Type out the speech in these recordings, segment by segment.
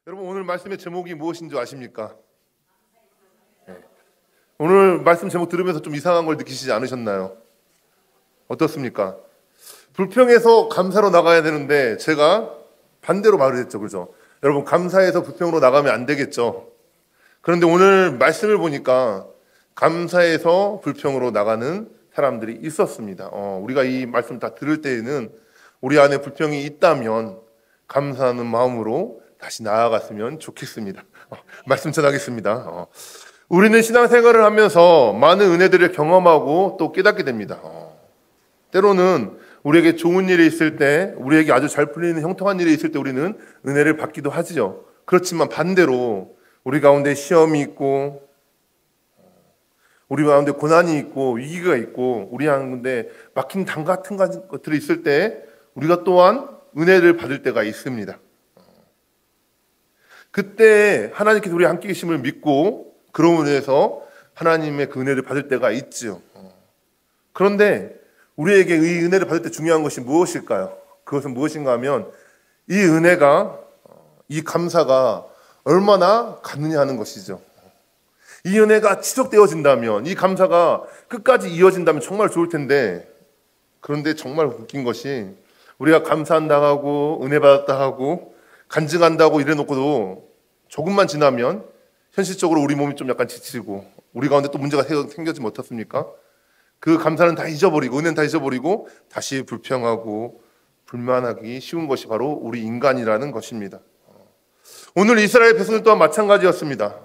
여러분 오늘 말씀의 제목이 무엇인 줄 아십니까? 네. 오늘 말씀 제목 들으면서 좀 이상한 걸 느끼시지 않으셨나요? 어떻습니까? 불평에서 감사로 나가야 되는데 제가 반대로 말을 했죠. 그죠? 여러분 감사해서 불평으로 나가면 안 되겠죠. 그런데 오늘 말씀을 보니까 감사해서 불평으로 나가는 사람들이 있었습니다. 우리가 이 말씀 다 들을 때에는 우리 안에 불평이 있다면 감사하는 마음으로 다시 나아갔으면 좋겠습니다. 말씀 전하겠습니다. 우리는 신앙생활을 하면서 많은 은혜들을 경험하고 또 깨닫게 됩니다. 때로는 우리에게 좋은 일이 있을 때, 우리에게 아주 잘 풀리는 형통한 일이 있을 때 우리는 은혜를 받기도 하지요. 그렇지만 반대로 우리 가운데 시험이 있고 우리 가운데 고난이 있고 위기가 있고 우리 가운데 막힌 당 같은 것들이 있을 때 우리가 또한 은혜를 받을 때가 있습니다. 그때 하나님께서 우리 함께 계심을 믿고 그로 인해서 하나님의 그 은혜를 받을 때가 있지요. 그런데 우리에게 이 은혜를 받을 때 중요한 것이 무엇일까요? 그것은 무엇인가 하면 이 은혜가, 이 감사가 얼마나 갔느냐 하는 것이죠. 이 은혜가 지속되어진다면, 이 감사가 끝까지 이어진다면 정말 좋을 텐데, 그런데 정말 웃긴 것이 우리가 감사한다 하고 은혜 받았다 하고 간증한다고 이래놓고도 조금만 지나면 현실적으로 우리 몸이 좀 약간 지치고 우리 가운데 또 문제가 생겨지면 어떻습니까? 그 감사는 다 잊어버리고 은혜는 다 잊어버리고 다시 불평하고 불만하기 쉬운 것이 바로 우리 인간이라는 것입니다. 오늘 이스라엘 백성들 또한 마찬가지였습니다.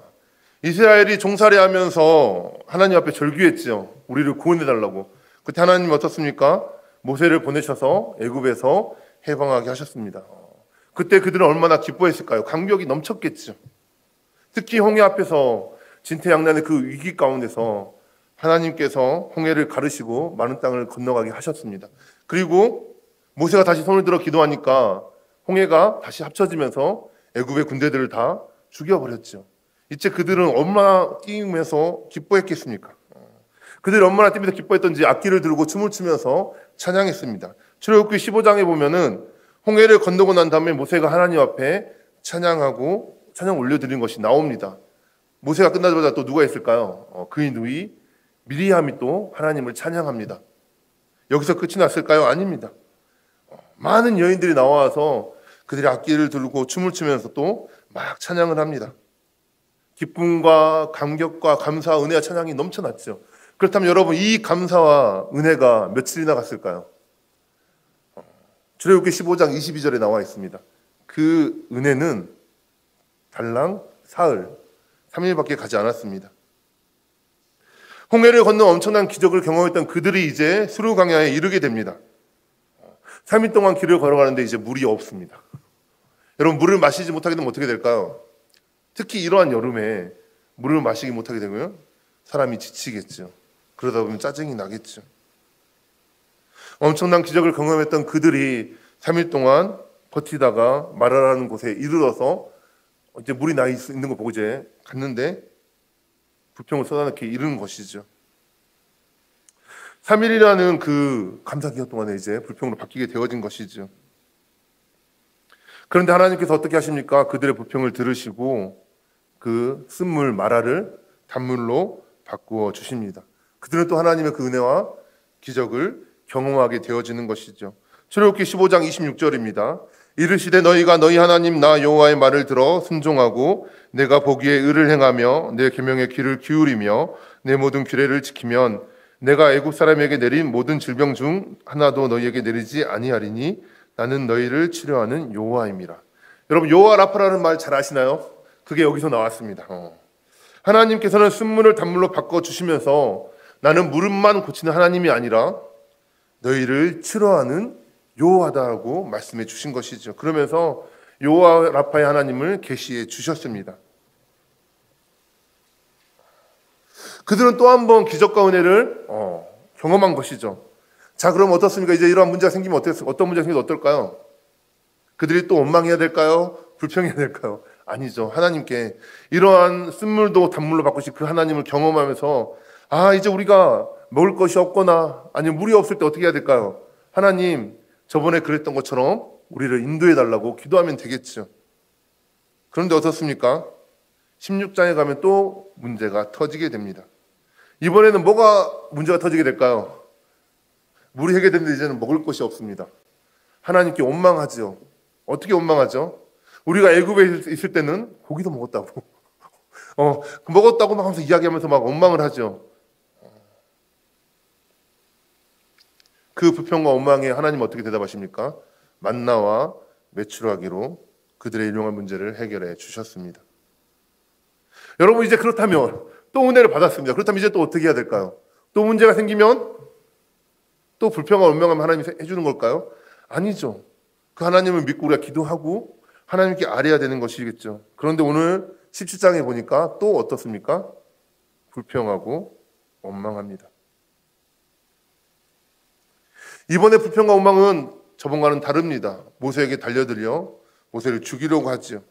이스라엘이 종살이하면서 하나님 앞에 절규했죠. 우리를 구원해달라고. 그때 하나님이 어떻습니까? 모세를 보내셔서 애굽에서 해방하게 하셨습니다. 그때 그들은 얼마나 기뻐했을까요? 감격이 넘쳤겠죠. 특히 홍해 앞에서 진퇴양난의 그 위기 가운데서 하나님께서 홍해를 가르시고 많은 땅을 건너가게 하셨습니다. 그리고 모세가 다시 손을 들어 기도하니까 홍해가 다시 합쳐지면서 애굽의 군대들을 다 죽여버렸죠. 이제 그들은 얼마나 뛰면서 기뻐했겠습니까? 그들이 얼마나 뛰면서 기뻐했던지 악기를 들고 춤을 추면서 찬양했습니다. 출애굽기 15장에 보면은 홍해를 건너고 난 다음에 모세가 하나님 앞에 찬양하고 찬양 올려드린 것이 나옵니다. 모세가 끝나자마자 또 누가 있을까요? 그의 누이 미리암이 또 하나님을 찬양합니다. 여기서 끝이 났을까요? 아닙니다. 많은 여인들이 나와서 그들이 악기를 들고 춤을 추면서 또 막 찬양을 합니다. 기쁨과 감격과 감사와 은혜와 찬양이 넘쳐났죠. 그렇다면 여러분 이 감사와 은혜가 며칠이나 갔을까요? 출애굽기 15장 22절에 나와 있습니다. 그 은혜는 달랑 사흘 3일밖에 가지 않았습니다. 홍해를 건너 엄청난 기적을 경험했던 그들이 이제 수르 광야에 이르게 됩니다. 3일 동안 길을 걸어가는데 이제 물이 없습니다. 여러분 물을 마시지 못하게 되면 어떻게 될까요? 특히 이러한 여름에 물을 마시지 못하게 되면 사람이 지치겠죠. 그러다 보면 짜증이 나겠죠. 엄청난 기적을 경험했던 그들이 3일 동안 버티다가 마라라는 곳에 이르러서 이제 물이 나 있는 거 보고 이제 갔는데 불평을 쏟아놓게 이르는 것이죠. 3일이라는 그 감사기간 동안에 이제 불평으로 바뀌게 되어진 것이죠. 그런데 하나님께서 어떻게 하십니까? 그들의 불평을 들으시고 그 쓴물 마라를 단물로 바꾸어 주십니다. 그들은 또 하나님의 그 은혜와 기적을 경험하게 되어지는 것이죠. 출애굽기 15장 26절입니다. 이르시되 너희가 너희 하나님 나 여호와의 말을 들어 순종하고 내가 보기에 의를 행하며 내 계명에 귀를 기울이며 내 모든 규례를 지키면 내가 애굽 사람에게 내린 모든 질병 중 하나도 너희에게 내리지 아니하리니 나는 너희를 치료하는 여호와임이라. 여러분 여호와 라파라는 말 잘 아시나요? 그게 여기서 나왔습니다. 하나님께서는 쓴물을 단물로 바꿔주시면서 나는 무릎만 고치는 하나님이 아니라 너희를 치료하는 여호와다라고 말씀해 주신 것이죠. 그러면서 여호와 라파의 하나님을 계시해 주셨습니다. 그들은 또 한 번 기적과 은혜를 경험한 것이죠. 자, 그럼 어떻습니까? 이제 이러한 문제가 생기면 어떤 문제가 생기면 어떨까요? 그들이 또 원망해야 될까요? 불평해야 될까요? 아니죠. 하나님께 이러한 쓴물도 단물로 바꾸신 그 하나님을 경험하면서 이제 우리가 먹을 것이 없거나 아니면 물이 없을 때 어떻게 해야 될까요? 하나님, 저번에 그랬던 것처럼 우리를 인도해 달라고 기도하면 되겠죠. 그런데 어떻습니까? 16장에 가면 또 문제가 터지게 됩니다. 이번에는 뭐가 문제가 터지게 될까요? 물이 해결됐는데 이제는 먹을 것이 없습니다. 하나님께 원망하죠. 어떻게 원망하죠? 우리가 애굽에 있을 때는 고기도 먹었다고 먹었다고 막 하면서 이야기하면서 막 원망을 하죠. 그 불평과 원망에 하나님 어떻게 대답하십니까? 만나와 메추라기로 그들의 일용할 문제를 해결해 주셨습니다. 여러분, 이제 그렇다면 또 은혜를 받았습니다. 그렇다면 이제 또 어떻게 해야 될까요? 또 문제가 생기면 또 불평과 원망하면 하나님이 해주는 걸까요? 아니죠. 그 하나님을 믿고 우리가 기도하고 하나님께 아뢰야 되는 것이겠죠. 그런데 오늘 17장에 보니까 또 어떻습니까? 불평하고 원망합니다. 이번에 불평과 원망은 저번과는 다릅니다. 모세에게 달려들여 모세를 죽이려고 하죠.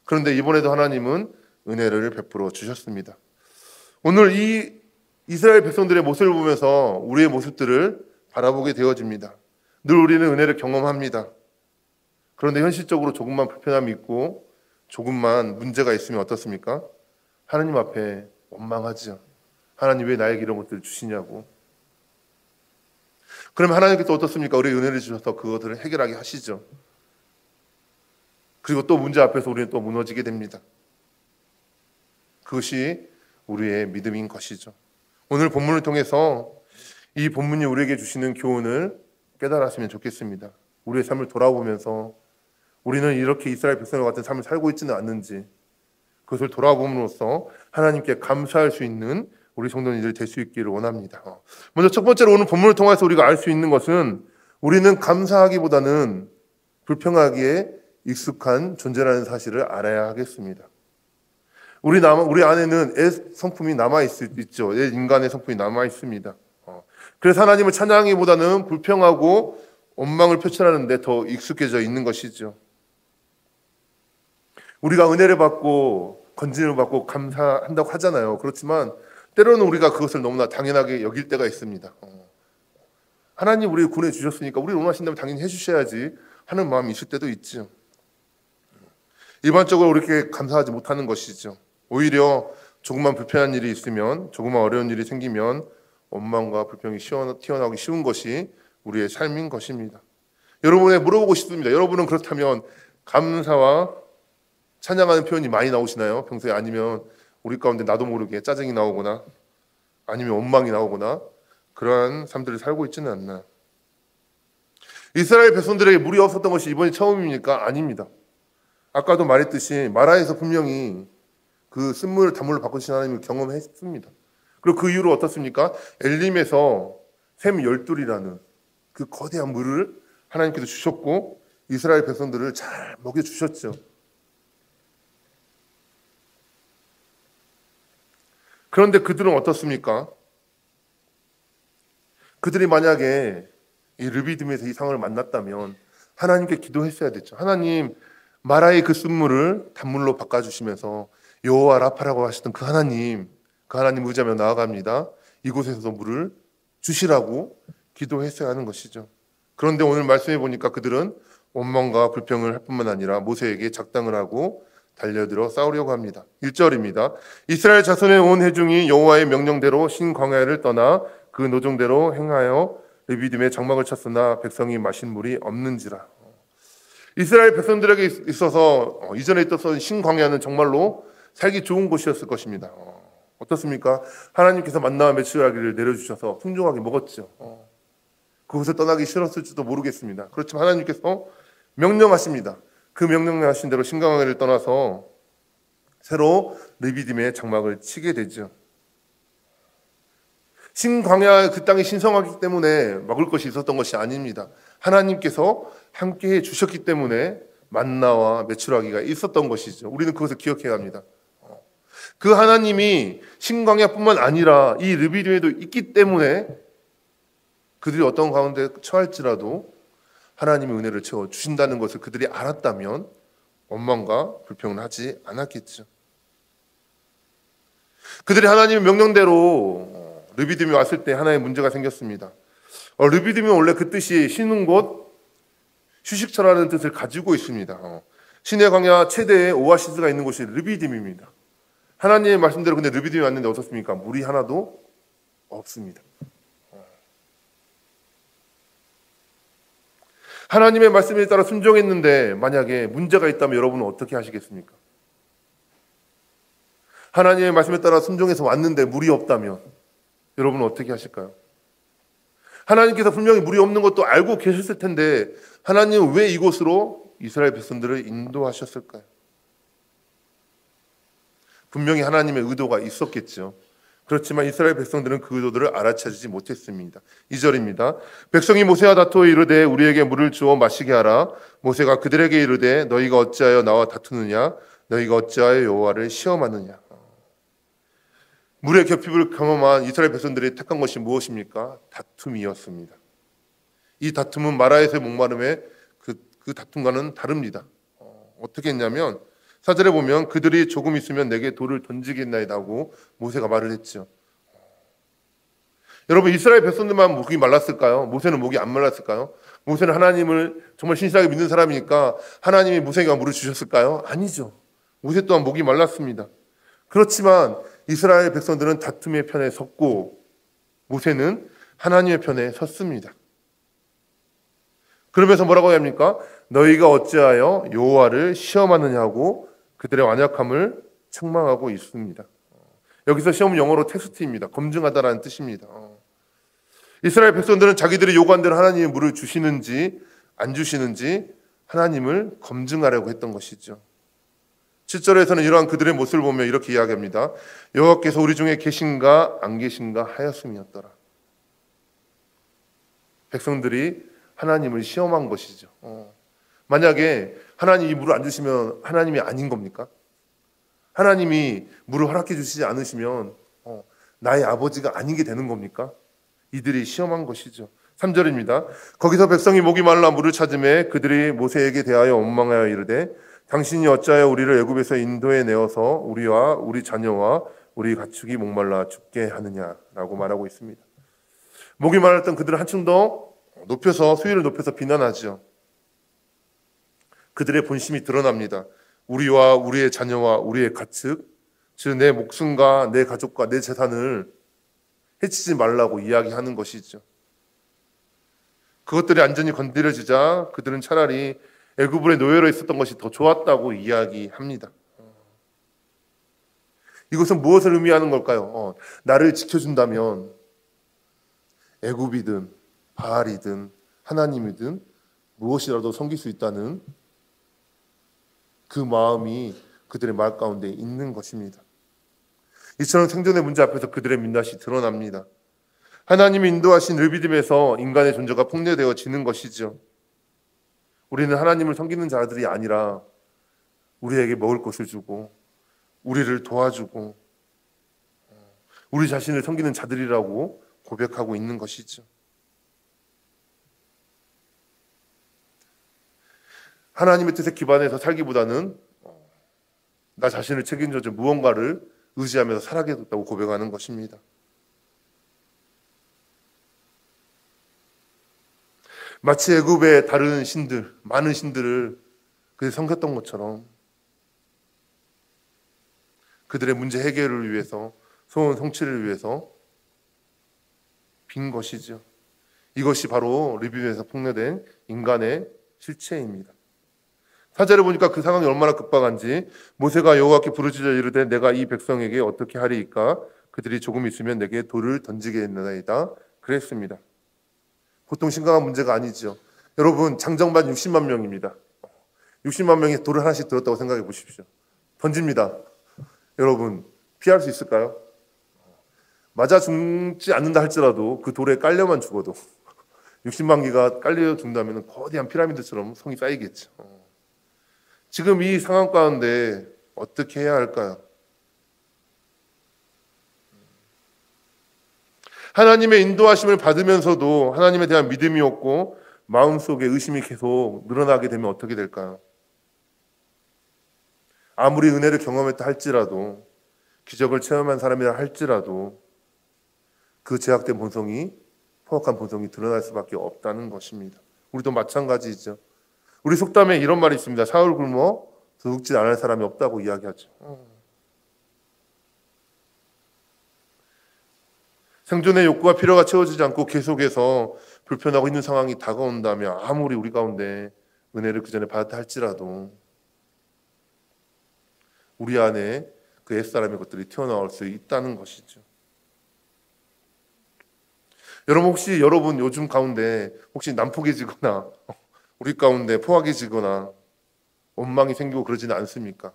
그런데 이번에도 하나님은 은혜를 베풀어 주셨습니다. 오늘 이 이스라엘 백성들의 모습을 보면서 우리의 모습들을 바라보게 되어집니다. 늘 우리는 은혜를 경험합니다. 그런데 현실적으로 조금만 불편함이 있고 조금만 문제가 있으면 어떻습니까? 하나님 앞에 원망하죠. 하나님 왜 나에게 이런 것들을 주시냐고. 그러면 하나님께서 어떻습니까? 우리의 은혜를 주셔서 그것들을 해결하게 하시죠. 그리고 또 문제 앞에서 우리는 또 무너지게 됩니다. 그것이 우리의 믿음인 것이죠. 오늘 본문을 통해서 이 본문이 우리에게 주시는 교훈을 깨달았으면 좋겠습니다. 우리의 삶을 돌아보면서 우리는 이렇게 이스라엘 백성과 같은 삶을 살고 있지는 않는지, 그것을 돌아봄으로써 하나님께 감사할 수 있는 우리 성도님들이 될 수 있기를 원합니다. 먼저 첫 번째로 오늘 본문을 통해서 우리가 알 수 있는 것은 우리는 감사하기보다는 불평하기에 익숙한 존재라는 사실을 알아야 하겠습니다. 우리 안에는 애 성품이 남아있죠. 애 인간의 성품이 남아있습니다. 그래서 하나님을 찬양하기보다는 불평하고 원망을 표출하는 데 더 익숙해져 있는 것이죠. 우리가 은혜를 받고 건진을 받고 감사한다고 하잖아요. 그렇지만 때로는 우리가 그것을 너무나 당연하게 여길 때가 있습니다. 하나님 우리를 구원해 주셨으니까 우리를 원하신다면 당연히 해주셔야지 하는 마음이 있을 때도 있죠. 일반적으로 이렇게 감사하지 못하는 것이죠. 오히려 조금만 불편한 일이 있으면, 조금만 어려운 일이 생기면 원망과 불평이 튀어나오기 쉬운 것이 우리의 삶인 것입니다. 여러분에 물어보고 싶습니다. 여러분은 그렇다면 감사와 찬양하는 표현이 많이 나오시나요? 평소에? 아니면 우리 가운데 나도 모르게 짜증이 나오거나 아니면 원망이 나오거나 그러한 삶들을 살고 있지는 않나. 이스라엘 백성들에게 물이 없었던 것이 이번이 처음입니까? 아닙니다. 아까도 말했듯이 마라에서 분명히 그 쓴물을 단물로 바꾸신 하나님을 경험했습니다. 그리고 그 이후로 어떻습니까? 엘림에서 샘 열둘이라는 그 거대한 물을 하나님께서 주셨고 이스라엘 백성들을 잘 먹여주셨죠. 그런데 그들은 어떻습니까? 그들이 만약에 이 르비딤에서 이 상황을 만났다면 하나님께 기도했어야 됐죠. 하나님, 마라의 그 쓴물을 단물로 바꿔주시면서 여호와 라파라고 하시던 그 하나님 의지하며 나아갑니다. 이곳에서도 물을 주시라고 기도했어야 하는 것이죠. 그런데 오늘 말씀해 보니까 그들은 원망과 불평을 할 뿐만 아니라 모세에게 작당을 하고 달려들어 싸우려고 합니다. 1절입니다. 이스라엘 자손의 온 회중이 여호와의 명령대로 신광야를 떠나 그 노정대로 행하여 르비딤에 장막을 쳤으나 백성이 마신 물이 없는지라. 이스라엘 백성들에게 있어서 이전에 있었던 신광야는 정말로 살기 좋은 곳이었을 것입니다. 어떻습니까? 하나님께서 만나와 메추라기를 내려주셔서 풍족하게 먹었죠. 그곳을 떠나기 싫었을지도 모르겠습니다. 그렇지만 하나님께서 명령하십니다. 그 명령하신 대로 신광야를 떠나서 새로 르비딤에 장막을 치게 되죠. 신광야 그 땅이 신성하기 때문에 먹을 것이 있었던 것이 아닙니다. 하나님께서 함께해 주셨기 때문에 만나와 메추라기가 있었던 것이죠. 우리는 그것을 기억해야 합니다. 그 하나님이 신광야뿐만 아니라 이 르비딤에도 있기 때문에 그들이 어떤 가운데 처할지라도 하나님의 은혜를 채워 주신다는 것을 그들이 알았다면 원망과 불평을 하지 않았겠죠. 그들이 하나님의 명령대로 르비딤에 왔을 때 하나의 문제가 생겼습니다. 르비딤이 원래 그 뜻이 쉬는 곳, 휴식처라는 뜻을 가지고 있습니다. 시내 광야 최대의 오아시스가 있는 곳이 르비딤입니다. 하나님의 말씀대로 근데 르비딤이 왔는데 어떻습니까? 물이 하나도 없습니다. 하나님의 말씀에 따라 순종했는데 만약에 문제가 있다면 여러분은 어떻게 하시겠습니까? 하나님의 말씀에 따라 순종해서 왔는데 물이 없다면 여러분은 어떻게 하실까요? 하나님께서 분명히 물이 없는 것도 알고 계셨을 텐데 하나님은 왜 이곳으로 이스라엘 백성들을 인도하셨을까요? 분명히 하나님의 의도가 있었겠죠. 그렇지만 이스라엘 백성들은 그 의도들을 알아차리지 못했습니다. 2절입니다. 백성이 모세와 다투어 이르되 우리에게 물을 주어 마시게 하라. 모세가 그들에게 이르되 너희가 어찌하여 나와 다투느냐? 너희가 어찌하여 여호와를 시험하느냐? 물의 결핍을 경험한 이스라엘 백성들이 택한 것이 무엇입니까? 다툼이었습니다. 이 다툼은 마라에서의 목마름의 그 다툼과는 다릅니다. 어떻게 했냐면 4절에 보면 그들이 조금 있으면 내게 돌을 던지겠나이다 하고 모세가 말을 했죠. 여러분 이스라엘 백성들만 목이 말랐을까요? 모세는 목이 안 말랐을까요? 모세는 하나님을 정말 신실하게 믿는 사람이니까 하나님이 모세에게 물을 주셨을까요? 아니죠. 모세 또한 목이 말랐습니다. 그렇지만 이스라엘 백성들은 다툼의 편에 섰고 모세는 하나님의 편에 섰습니다. 그러면서 뭐라고 합니까? 너희가 어찌하여 여호와를 시험하느냐고 그들의 완약함을 책망하고 있습니다. 여기서 시험은 영어로 테스트입니다. 검증하다라는 뜻입니다. 이스라엘 백성들은 자기들이 요구한 대로 하나님이 물을 주시는지 안 주시는지 하나님을 검증하려고 했던 것이죠. 7절에서는 이러한 그들의 모습을 보며 이렇게 이야기합니다. 여호와께서 우리 중에 계신가 안 계신가 하였음이었더라. 백성들이 하나님을 시험한 것이죠. 만약에 하나님이 물을 안 주시면 하나님이 아닌 겁니까? 하나님이 물을 허락해 주시지 않으시면 나의 아버지가 아닌 게 되는 겁니까? 이들이 시험한 것이죠. 3절입니다. 거기서 백성이 목이 말라 물을 찾음에 그들이 모세에게 대하여 원망하여 이르되 당신이 어찌하여 우리를 애굽에서 인도해 내어서 우리와 우리 자녀와 우리 가축이 목말라 죽게 하느냐라고 말하고 있습니다. 목이 말랐던 그들은 한층 더 높여서 수위를 높여서 비난하죠. 그들의 본심이 드러납니다. 우리와 우리의 자녀와 우리의 가축, 즉 내 목숨과 내 가족과 내 재산을 해치지 말라고 이야기하는 것이죠. 그것들이 안전히 건드려지자 그들은 차라리 애굽의 노예로 있었던 것이 더 좋았다고 이야기합니다. 이것은 무엇을 의미하는 걸까요? 나를 지켜준다면 애굽이든 바알이든 하나님이든 무엇이라도 섬길 수 있다는 그 마음이 그들의 마음 가운데 있는 것입니다. 이처럼 생존의 문제 앞에서 그들의 민낯이 드러납니다. 하나님이 인도하신 르비딤에서 인간의 존재가 폭력되어지는 것이죠. 우리는 하나님을 섬기는 자들이 아니라 우리에게 먹을 것을 주고 우리를 도와주고 우리 자신을 섬기는 자들이라고 고백하고 있는 것이죠. 하나님의 뜻에 기반해서 살기보다는 나 자신을 책임져줄 무언가를 의지하면서 살아가겠다고 고백하는 것입니다. 마치 애굽의 다른 신들, 많은 신들을 그들이 섬겼던 것처럼 그들의 문제 해결을 위해서, 소원 성취를 위해서 빈 것이죠. 이것이 바로 르비딤에서 폭로된 인간의 실체입니다. 4절에 보니까 그 상황이 얼마나 급박한지 모세가 여호와께 부르짖어 이르되 내가 이 백성에게 어떻게 하리이까? 그들이 조금 있으면 내게 돌을 던지겠나이다. 그랬습니다. 보통 심각한 문제가 아니죠. 여러분 장정반 60만 명입니다. 60만 명이 돌을 하나씩 들었다고 생각해 보십시오. 던집니다. 여러분 피할 수 있을까요? 맞아 죽지 않는다 할지라도 그 돌에 깔려만 죽어도 60만 개가 깔려 죽는다면 거대한 피라미드처럼 성이 쌓이겠죠. 지금 이 상황 가운데 어떻게 해야 할까요? 하나님의 인도하심을 받으면서도 하나님에 대한 믿음이 없고 마음속에 의심이 계속 늘어나게 되면 어떻게 될까요? 아무리 은혜를 경험했다 할지라도 기적을 체험한 사람이라 할지라도 그 제약된 본성이 포악한 본성이 드러날 수밖에 없다는 것입니다. 우리도 마찬가지죠. 우리 속담에 이런 말이 있습니다. 사흘 굶어 도둑질 안 할 사람이 없다고 이야기하죠. 생존의 욕구와 필요가 채워지지 않고 계속해서 불편하고 있는 상황이 다가온다면 아무리 우리 가운데 은혜를 그 전에 받았다 할지라도 우리 안에 그 옛사람의 것들이 튀어나올 수 있다는 것이죠. 여러분 혹시 여러분 요즘 가운데 혹시 난폭해지거나 우리 가운데 포악해지거나 원망이 생기고 그러지는 않습니까?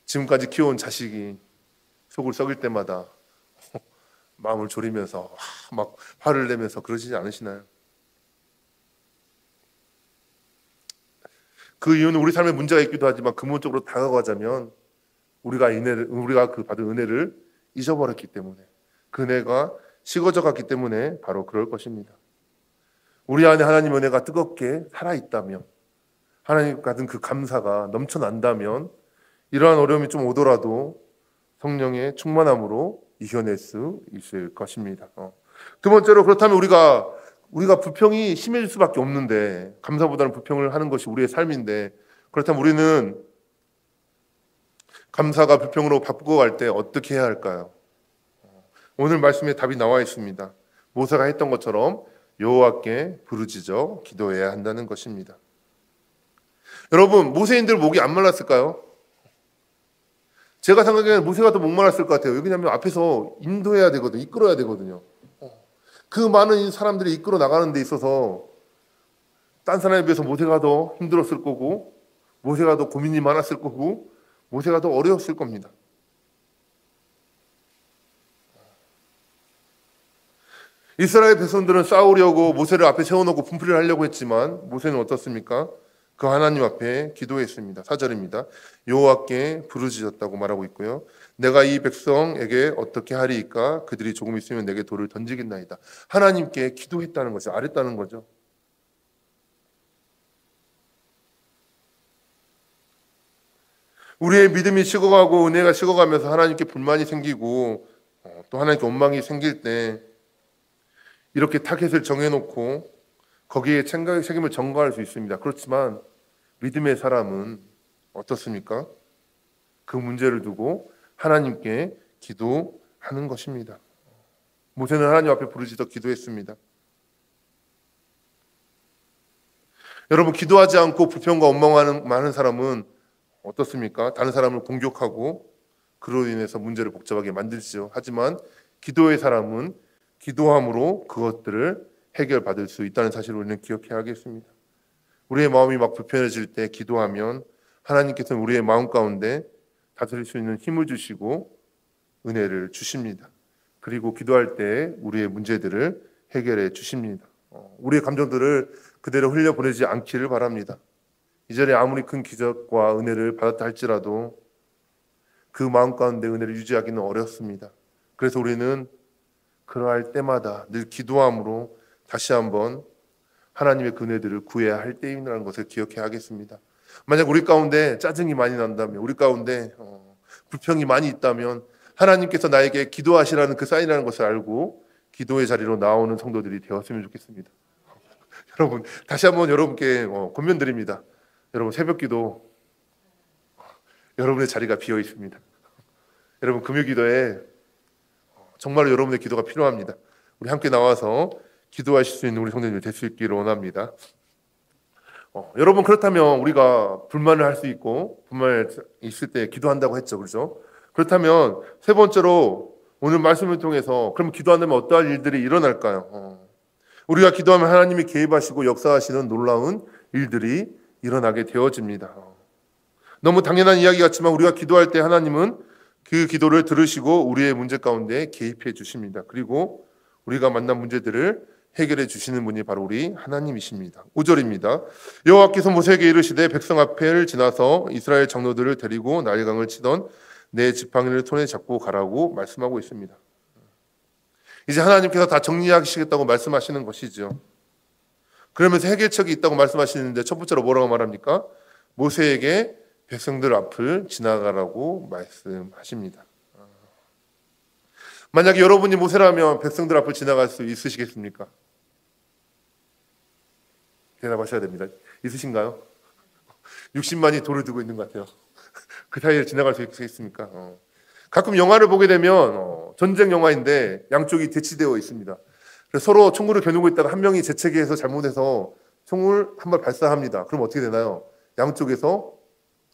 지금까지 키워온 자식이 속을 썩일 때마다 마음을 졸이면서 막 화를 내면서 그러시지 않으시나요? 그 이유는 우리 삶에 문제가 있기도 하지만 근본적으로 다가가자면 우리가 그 받은 은혜를 잊어버렸기 때문에 그 은혜가 식어져 갔기 때문에 바로 그럴 것입니다. 우리 안에 하나님의 은혜가 뜨겁게 살아있다면 하나님 같은 그 감사가 넘쳐난다면 이러한 어려움이 좀 오더라도 성령의 충만함으로 이겨낼 수 있을 것입니다. 두 번째로 그렇다면 우리가 불평이 심해질 수밖에 없는데 감사보다는 불평을 하는 것이 우리의 삶인데 그렇다면 우리는 감사가 불평으로 바꾸어갈 때 어떻게 해야 할까요? 오늘 말씀에 답이 나와 있습니다. 모세가 했던 것처럼 여호와께 부르짖어 기도해야 한다는 것입니다. 여러분 모세인들 목이 안 말랐을까요? 제가 생각에는 모세가 더 목말랐을 것 같아요. 왜냐하면 앞에서 인도해야 되거든요. 이끌어야 되거든요. 그 많은 사람들이 이끌어 나가는 데 있어서 딴 사람에 비해서 모세가 더 힘들었을 거고 모세가 더 고민이 많았을 거고 모세가 더 어려웠을 겁니다. 이스라엘 백성들은 싸우려고 모세를 앞에 세워놓고 분풀이를 하려고 했지만 모세는 어떻습니까? 그 하나님 앞에 기도했습니다. 4절입니다. 여호와께 부르짖었다고 말하고 있고요. 내가 이 백성에게 어떻게 하리이까? 그들이 조금 있으면 내게 돌을 던지겠나이다. 하나님께 기도했다는 것이 아랬다는 거죠. 우리의 믿음이 식어가고 은혜가 식어가면서 하나님께 불만이 생기고 또 하나님께 원망이 생길 때 이렇게 타겟을 정해놓고 거기에 책임을 전가할 수 있습니다. 그렇지만 믿음의 사람은 어떻습니까? 그 문제를 두고 하나님께 기도하는 것입니다. 모세는 하나님 앞에 부르짖어 기도했습니다. 여러분 기도하지 않고 불평과 원망하는 많은 사람은 어떻습니까? 다른 사람을 공격하고 그로 인해서 문제를 복잡하게 만들죠. 하지만 기도의 사람은 기도함으로 그것들을 해결받을 수 있다는 사실을 우리는 기억해야 하겠습니다. 우리의 마음이 막 불편해질 때 기도하면 하나님께서는 우리의 마음 가운데 다스릴 수 있는 힘을 주시고 은혜를 주십니다. 그리고 기도할 때 우리의 문제들을 해결해 주십니다. 우리의 감정들을 그대로 흘려보내지 않기를 바랍니다. 이전에 아무리 큰 기적과 은혜를 받았다 할지라도 그 마음 가운데 은혜를 유지하기는 어렵습니다. 그래서 우리는 그러할 때마다 늘 기도함으로 다시 한번 하나님의 그 은혜들을 구해야 할 때임이라는 것을 기억해야 하겠습니다. 만약 우리 가운데 짜증이 많이 난다면 우리 가운데 불평이 많이 있다면 하나님께서 나에게 기도하시라는 그 사인이라는 것을 알고 기도의 자리로 나오는 성도들이 되었으면 좋겠습니다. 여러분 다시 한번 여러분께 권면드립니다. 여러분 새벽기도 여러분의 자리가 비어 있습니다. 여러분 금요기도에 정말로 여러분의 기도가 필요합니다. 우리 함께 나와서 기도하실 수 있는 우리 성도님이 될 수 있기를 원합니다. 여러분 그렇다면 우리가 불만을 할 수 있고 불만이 있을 때 기도한다고 했죠, 그렇죠? 그렇다면 세 번째로 오늘 말씀을 통해서 그럼 기도한다면 어떠한 일들이 일어날까요? 우리가 기도하면 하나님이 개입하시고 역사하시는 놀라운 일들이 일어나게 되어집니다. 너무 당연한 이야기 같지만 우리가 기도할 때 하나님은 그 기도를 들으시고 우리의 문제 가운데 개입해 주십니다. 그리고 우리가 만난 문제들을 해결해 주시는 분이 바로 우리 하나님이십니다. 5절입니다. 여호와께서 모세에게 이르시되 백성 앞을 지나서 이스라엘 장로들을 데리고 나일강을 치던 내 지팡이를 손에 잡고 가라고 말씀하고 있습니다. 이제 하나님께서 다 정리하시겠다고 말씀하시는 것이죠. 그러면서 해결책이 있다고 말씀하시는데 첫 번째로 뭐라고 말합니까? 모세에게 백성들 앞을 지나가라고 말씀하십니다. 만약에 여러분이 모세라면 백성들 앞을 지나갈 수 있으시겠습니까? 대답하셔야 됩니다. 있으신가요? 60만이 돌을 들고 있는 것 같아요. 그 사이를 지나갈 수 있겠습니까? 가끔 영화를 보게 되면 전쟁 영화인데 양쪽이 대치되어 있습니다. 그래서 서로 총구를 겨누고 있다가 한 명이 재채기해서 잘못해서 총을 한 발 발사합니다. 그럼 어떻게 되나요? 양쪽에서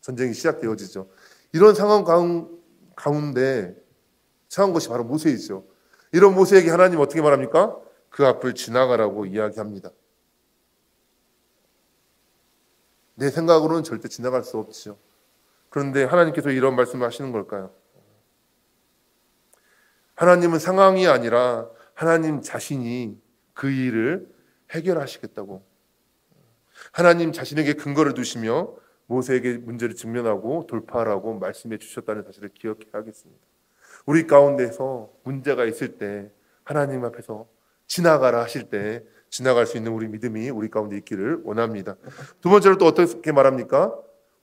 전쟁이 시작되어지죠. 이런 상황 가운데 처한 것이 바로 모세이죠. 이런 모세에게 하나님 어떻게 말합니까? 그 앞을 지나가라고 이야기합니다. 내 생각으로는 절대 지나갈 수 없죠. 그런데 하나님께서 이런 말씀을 하시는 걸까요? 하나님은 상황이 아니라 하나님 자신이 그 일을 해결하시겠다고, 하나님 자신에게 근거를 두시며 모세에게 문제를 직면하고 돌파하라고 말씀해 주셨다는 사실을 기억해야 하겠습니다. 우리 가운데서 문제가 있을 때 하나님 앞에서 지나가라 하실 때 지나갈 수 있는 우리 믿음이 우리 가운데 있기를 원합니다. 두 번째로 또 어떻게 말합니까?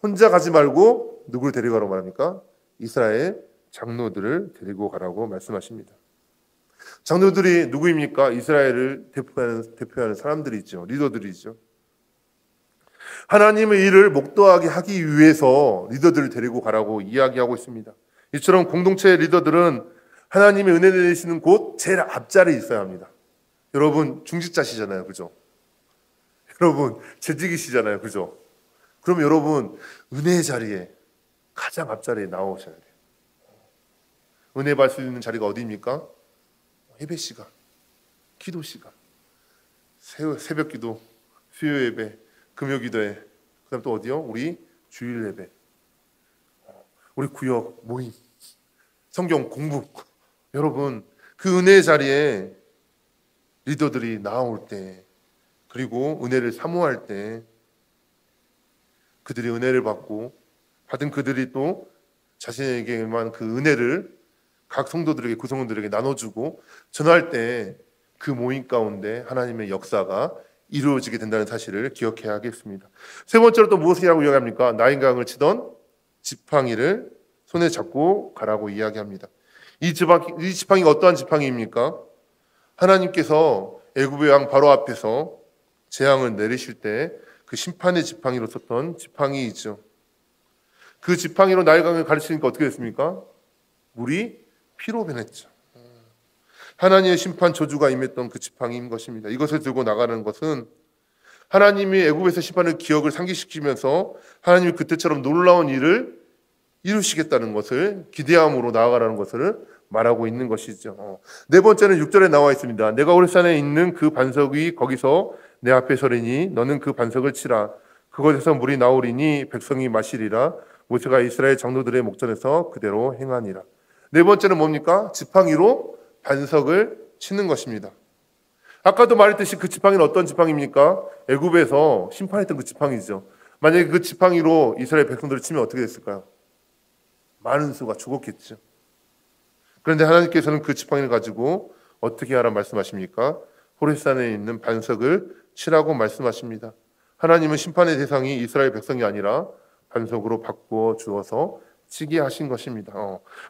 혼자 가지 말고 누구를 데리고 가라고 말합니까? 이스라엘 장로들을 데리고 가라고 말씀하십니다. 장로들이 누구입니까? 이스라엘을 대표하는 사람들이죠. 리더들이죠. 하나님의 일을 목도하게 하기 위해서 리더들을 데리고 가라고 이야기하고 있습니다. 이처럼 공동체의 리더들은 하나님의 은혜 내리시는 곳 제일 앞자리에 있어야 합니다. 여러분 중직자시잖아요, 그죠? 여러분 재직이시잖아요, 그죠? 그럼 여러분 은혜의 자리에 가장 앞자리에 나오셔야 돼요. 은혜 받을 수 있는 자리가 어디입니까? 예배 시간, 기도 시간, 새벽 기도, 수요 예배, 금요 기도회, 그다음 또 어디요? 우리 주일 예배, 우리 구역 모임, 성경 공부. 여러분 그 은혜의 자리에 리더들이 나올 때, 그리고 은혜를 사모할 때 그들이 은혜를 받은 그들이 또 자신에게만 그 은혜를 각 성도들에게, 구성원들에게 나눠주고 전할 때 그 모임 가운데 하나님의 역사가 이루어지게 된다는 사실을 기억해야 하겠습니다. 세 번째로 또 무엇이라고 이야기합니까? 나인강을 치던 지팡이를 손에 잡고 가라고 이야기합니다. 이 지팡이가 어떠한 지팡이입니까? 하나님께서 애굽의 왕 바로 앞에서 재앙을 내리실 때 그 심판의 지팡이로 썼던 지팡이이죠. 그 지팡이로 나일강을 가르치니까 어떻게 됐습니까? 물이 피로 변했죠. 하나님의 심판 저주가 임했던 그 지팡이인 것입니다. 이것을 들고 나가는 것은 하나님이 애굽에서 심판의 기억을 상기시키면서 하나님이 그때처럼 놀라운 일을 이루시겠다는 것을 기대함으로 나아가라는 것을 말하고 있는 것이죠. 네 번째는 6절에 나와 있습니다. 내가 호렙산에 있는 그 반석이 거기서 내 앞에 서리니 너는 그 반석을 치라. 그곳에서 물이 나오리니 백성이 마시리라. 모세가 이스라엘 장로들의 목전에서 그대로 행하니라. 네 번째는 뭡니까? 지팡이로 반석을 치는 것입니다. 아까도 말했듯이 그 지팡이는 어떤 지팡이입니까? 애굽에서 심판했던 그 지팡이죠. 만약에 그 지팡이로 이스라엘 백성들을 치면 어떻게 됐을까요? 많은 수가 죽었겠죠. 그런데 하나님께서는 그 지팡이를 가지고 어떻게 하라 말씀하십니까? 호렙산에 있는 반석을 치라고 말씀하십니다. 하나님은 심판의 대상이 이스라엘 백성이 아니라 반석으로 바꾸어 주어서 치게 하신 것입니다.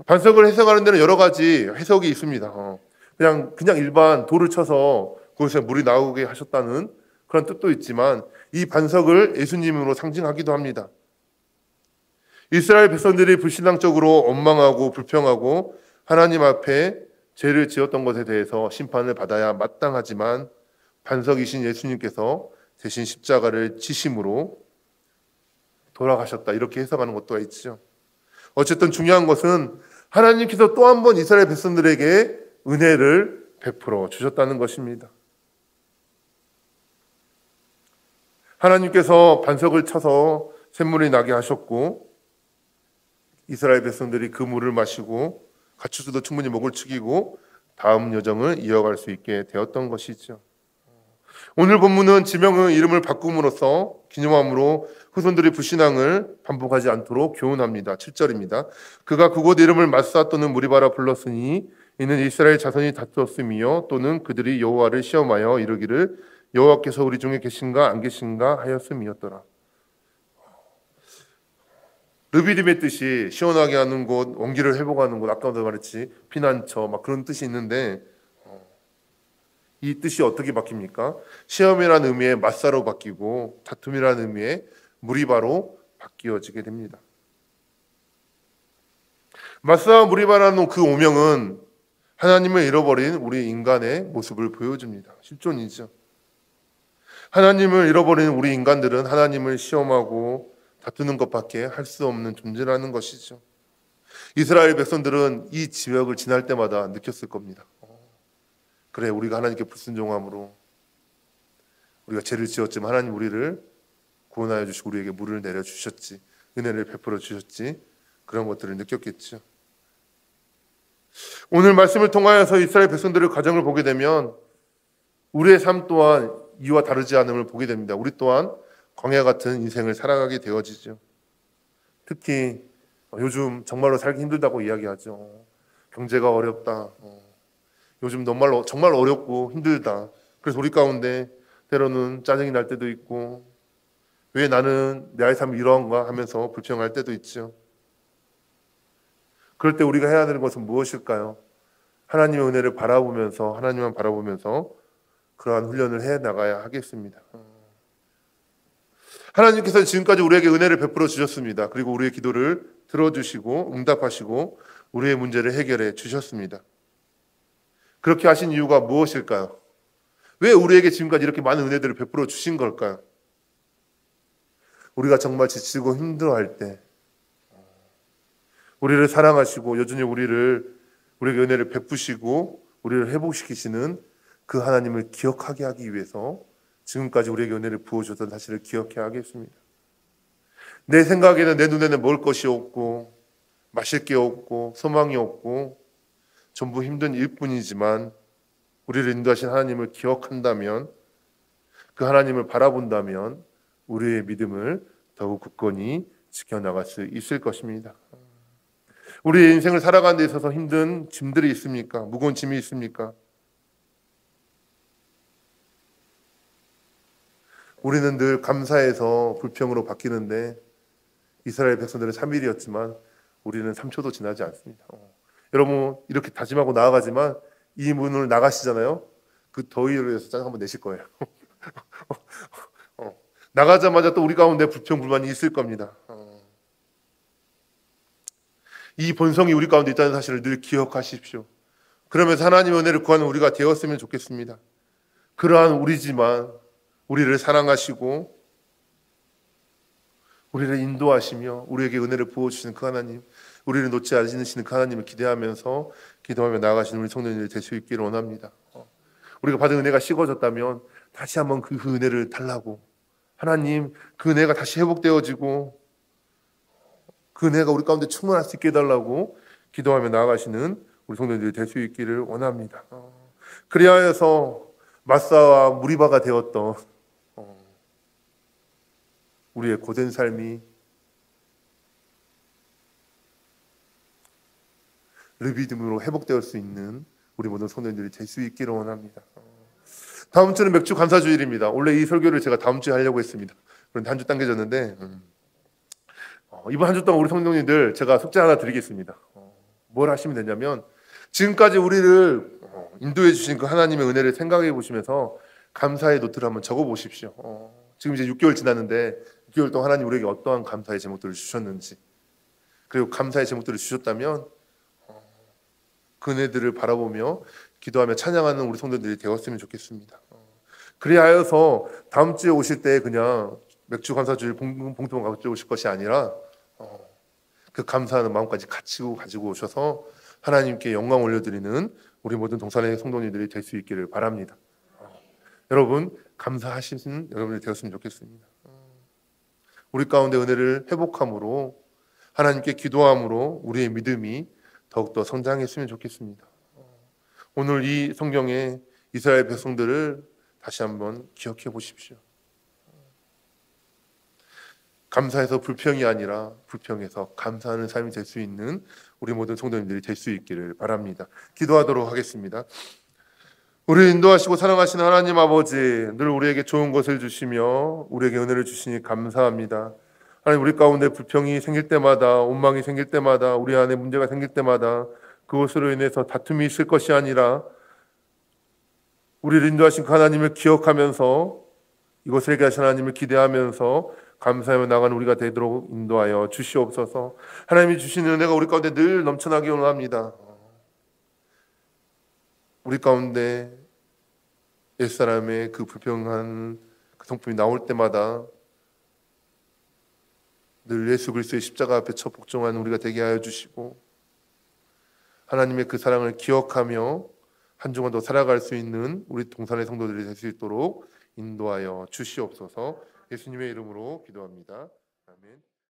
반석을 해석하는 데는 여러 가지 해석이 있습니다. 그냥 일반 돌을 쳐서 그곳에 물이 나오게 하셨다는 그런 뜻도 있지만 이 반석을 예수님으로 상징하기도 합니다. 이스라엘 백성들이 불신앙적으로 원망하고 불평하고 하나님 앞에 죄를 지었던 것에 대해서 심판을 받아야 마땅하지만 반석이신 예수님께서 대신 십자가를 지심으로 돌아가셨다, 이렇게 해석하는 것도 있죠. 어쨌든 중요한 것은 하나님께서 또 한 번 이스라엘 백성들에게 은혜를 베풀어 주셨다는 것입니다. 하나님께서 반석을 쳐서 샘물이 나게 하셨고 이스라엘 백성들이 그 물을 마시고 가축들도 충분히 목을 축이고 다음 여정을 이어갈 수 있게 되었던 것이죠. 오늘 본문은 지명의 이름을 바꿈으로써 기념함으로 후손들이 불신앙을 반복하지 않도록 교훈합니다. 7절입니다. 그가 그곳 이름을 마사 또는 무리바라 불렀으니 이는 이스라엘 자손이 다투었으며 또는 그들이 여호와를 시험하여 이르기를 여호와께서 우리 중에 계신가 안 계신가 하였음이었더라. 르비딤의 뜻이 시원하게 하는 곳, 원기를 회복하는 곳, 아까도 말했지 피난처 막 그런 뜻이 있는데 이 뜻이 어떻게 바뀝니까? 시험이라는 의미의 마사로 바뀌고 다툼이라는 의미의 무리바로 바뀌어지게 됩니다. 마사와 무리바라는 그 오명은 하나님을 잃어버린 우리 인간의 모습을 보여줍니다. 실존이죠. 하나님을 잃어버린 우리 인간들은 하나님을 시험하고 다투는 것밖에 할 수 없는 존재라는 것이죠. 이스라엘 백성들은 이 지역을 지날 때마다 느꼈을 겁니다. 그래, 우리가 하나님께 불순종함으로 우리가 죄를 지었지만 하나님 우리를 구원하여 주시고 우리에게 물을 내려주셨지, 은혜를 베풀어 주셨지, 그런 것들을 느꼈겠죠. 오늘 말씀을 통하여서 이스라엘 백성들의 가정을 보게 되면 우리의 삶 또한 이와 다르지 않음을 보게 됩니다. 우리 또한 광야 같은 인생을 살아가게 되어지죠. 특히 요즘 정말로 살기 힘들다고 이야기하죠. 경제가 어렵다. 요즘 정말 어렵고 힘들다. 그래서 우리 가운데 때로는 짜증이 날 때도 있고, 왜 나는 내 아이 삶이 이러한가 하면서 불평할 때도 있죠. 그럴 때 우리가 해야 되는 것은 무엇일까요? 하나님의 은혜를 바라보면서, 하나님만 바라보면서 그러한 훈련을 해 나가야 하겠습니다. 하나님께서 지금까지 우리에게 은혜를 베풀어 주셨습니다. 그리고 우리의 기도를 들어주시고 응답하시고 우리의 문제를 해결해 주셨습니다. 그렇게 하신 이유가 무엇일까요? 왜 우리에게 지금까지 이렇게 많은 은혜들을 베풀어 주신 걸까요? 우리가 정말 지치고 힘들어할 때, 우리를 사랑하시고 여전히 우리에게 은혜를 베푸시고 우리를 회복시키시는 그 하나님을 기억하게 하기 위해서 지금까지 우리에게 은혜를 부어주셨던 사실을 기억해야 하겠습니다. 내 생각에는, 내 눈에는 먹을 것이 없고 마실 게 없고 소망이 없고 전부 힘든 일뿐이지만 우리를 인도하신 하나님을 기억한다면, 그 하나님을 바라본다면 우리의 믿음을 더욱 굳건히 지켜나갈 수 있을 것입니다. 우리의 인생을 살아가는 데 있어서 힘든 짐들이 있습니까? 무거운 짐이 있습니까? 우리는 늘 감사해서 불평으로 바뀌는데 이스라엘 백성들은 3일이었지만 우리는 3초도 지나지 않습니다. 여러분 이렇게 다짐하고 나아가지만 이 문을 나가시잖아요. 그 더위를 위해서 짠 한번 내실 거예요. 나가자마자 또 우리 가운데 불평 불만이 있을 겁니다. 이 본성이 우리 가운데 있다는 사실을 늘 기억하십시오. 그러면서 하나님의 은혜를 구하는 우리가 되었으면 좋겠습니다. 그러한 우리지만 우리를 사랑하시고 우리를 인도하시며 우리에게 은혜를 부어주시는 그 하나님, 우리를 놓지 않으시는 그 하나님을 기대하면서 기도하며 나아가시는 우리 성도님들이 될 수 있기를 원합니다. 우리가 받은 은혜가 식어졌다면 다시 한번 그 은혜를 달라고, 하나님 그 은혜가 다시 회복되어지고 그 은혜가 우리 가운데 충만할 수 있게 해달라고 기도하며 나아가시는 우리 성도님들이 될 수 있기를 원합니다. 그리하여서 마사와 무리바가 되었던 우리의 고된 삶이 르비딤으로 회복될 수 있는 우리 모든 성도님들이 될 수 있기를 원합니다. 다음 주는 맥주 감사주일입니다. 원래 이 설교를 제가 다음 주에 하려고 했습니다. 그런데 한 주 당겨졌는데 이번 한 주 동안 우리 성도님들 제가 숙제 하나 드리겠습니다. 뭘 하시면 되냐면 지금까지 우리를 인도해 주신 그 하나님의 은혜를 생각해 보시면서 감사의 노트를 한번 적어 보십시오. 지금 이제 6개월 지났는데 6개월 동안 하나님 우리에게 어떠한 감사의 제목들을 주셨는지, 그리고 감사의 제목들을 주셨다면 그 은혜들을 바라보며 기도하며 찬양하는 우리 성도들이 되었으면 좋겠습니다. 그리하여서 다음 주에 오실 때 그냥 맥주 감사주일 봉투만 가지고 오실 것이 아니라 그 감사하는 마음까지 같이 가지고 오셔서 하나님께 영광 올려드리는 우리 모든 동산의 성도님들이 될 수 있기를 바랍니다. 여러분 감사하시는 여러분이 되었으면 좋겠습니다. 우리 가운데 은혜를 회복함으로, 하나님께 기도함으로 우리의 믿음이 더욱더 성장했으면 좋겠습니다. 오늘 이 성경의 이스라엘 백성들을 다시 한번 기억해 보십시오. 감사해서 불평이 아니라 불평해서 감사하는 삶이 될 수 있는 우리 모든 성도님들이 될 수 있기를 바랍니다. 기도하도록 하겠습니다. 우리 인도하시고 사랑하시는 하나님 아버지, 늘 우리에게 좋은 것을 주시며 우리에게 은혜를 주시니 감사합니다. 하나님, 우리 가운데 불평이 생길 때마다, 원망이 생길 때마다, 우리 안에 문제가 생길 때마다 그것으로 인해서 다툼이 있을 것이 아니라 우리를 인도하신 그 하나님을 기억하면서, 이것을 해결하신 하나님을 기대하면서 감사하며 나가는 우리가 되도록 인도하여 주시옵소서. 하나님이 주시는 은혜가 우리 가운데 늘 넘쳐나기 원합니다. 우리 가운데 옛사람의 그 불평한 그 성품이 나올 때마다 늘 예수 그리스도의 십자가 앞에 첫 복종한 우리가 되게 하여 주시고, 하나님의 그 사랑을 기억하며 한 주간 더 살아갈 수 있는 우리 동산의 성도들이 될 수 있도록 인도하여 주시옵소서. 예수님의 이름으로 기도합니다. 아멘.